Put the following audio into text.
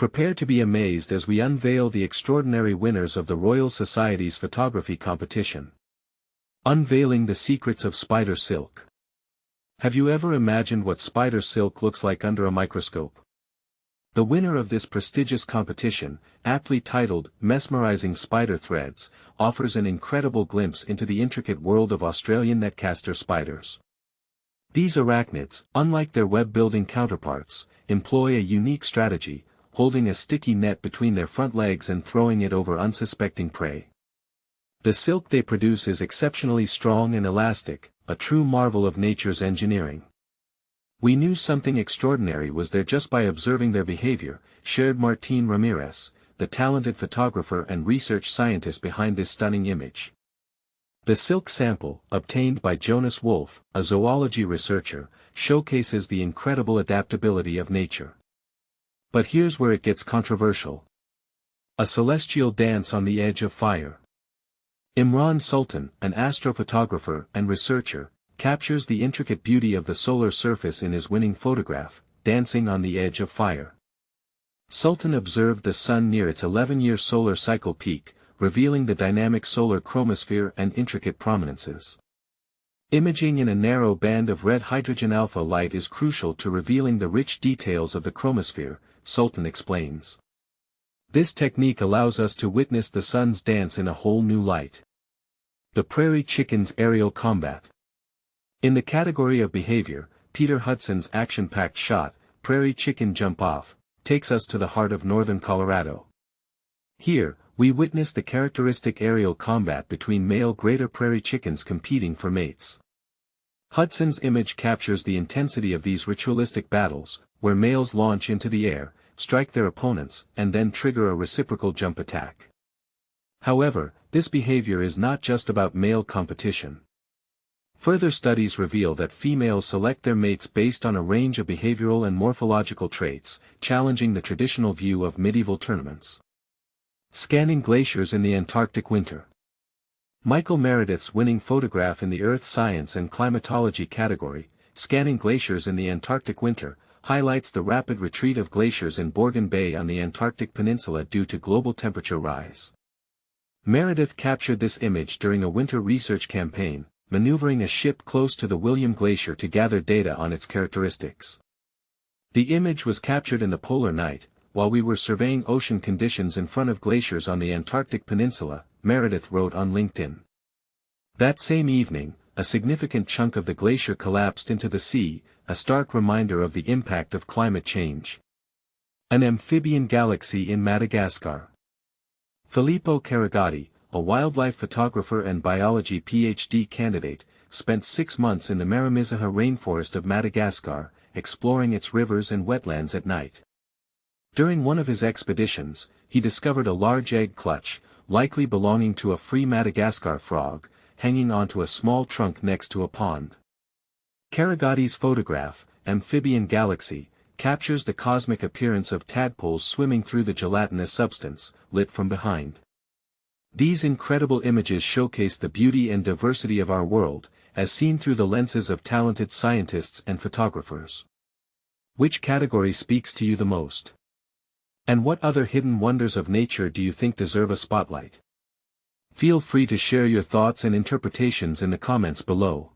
Prepare to be amazed as we unveil the extraordinary winners of the Royal Society's photography competition. Unveiling the secrets of spider silk. Have you ever imagined what spider silk looks like under a microscope? The winner of this prestigious competition, aptly titled Mesmerizing Spider Threads, offers an incredible glimpse into the intricate world of Australian netcaster spiders. These arachnids, unlike their web-building counterparts, employ a unique strategy, holding a sticky net between their front legs and throwing it over unsuspecting prey. The silk they produce is exceptionally strong and elastic, a true marvel of nature's engineering. We knew something extraordinary was there just by observing their behavior, shared Martín Ramirez, the talented photographer and research scientist behind this stunning image. The silk sample, obtained by Jonas Wolf, a zoology researcher, showcases the incredible adaptability of nature. But here's where it gets controversial. A celestial dance on the edge of fire. Imran Sultan, an astrophotographer and researcher, captures the intricate beauty of the solar surface in his winning photograph, Dancing on the Edge of Fire. Sultan observed the sun near its 11-year solar cycle peak, revealing the dynamic solar chromosphere and intricate prominences. Imaging in a narrow band of red hydrogen alpha light is crucial to revealing the rich details of the chromosphere, Sultan explains. This technique allows us to witness the sun's dance in a whole new light. The prairie chicken's aerial combat. In the category of behavior, Peter Hudson's action-packed shot, Prairie Chicken Jump Off, takes us to the heart of northern Colorado. Here, we witness the characteristic aerial combat between male greater prairie chickens competing for mates. Hudson's image captures the intensity of these ritualistic battles, where males launch into the air, strike their opponents, and then trigger a reciprocal jump attack. However, this behavior is not just about male competition. Further studies reveal that females select their mates based on a range of behavioral and morphological traits, challenging the traditional view of medieval tournaments. Scanning glaciers in the Antarctic Winter. Michael Meredith's winning photograph in the Earth Science and Climatology category, Scanning Glaciers in the Antarctic Winter, highlights the rapid retreat of glaciers in Borgan Bay on the Antarctic Peninsula due to global temperature rise. Meredith captured this image during a winter research campaign, maneuvering a ship close to the William Glacier to gather data on its characteristics. The image was captured in the polar night, while we were surveying ocean conditions in front of glaciers on the Antarctic Peninsula, Meredith wrote on LinkedIn. That same evening, a significant chunk of the glacier collapsed into the sea, a stark reminder of the impact of climate change. An amphibian galaxy in Madagascar. Filippo Carragati, a wildlife photographer and biology PhD candidate, spent 6 months in the Maramisaha rainforest of Madagascar, exploring its rivers and wetlands at night. During one of his expeditions, he discovered a large egg clutch, likely belonging to a free Madagascar frog, hanging onto a small trunk next to a pond. Carragati's photograph, Amphibian Galaxy, captures the cosmic appearance of tadpoles swimming through the gelatinous substance, lit from behind. These incredible images showcase the beauty and diversity of our world, as seen through the lenses of talented scientists and photographers. Which category speaks to you the most? And what other hidden wonders of nature do you think deserve a spotlight? Feel free to share your thoughts and interpretations in the comments below.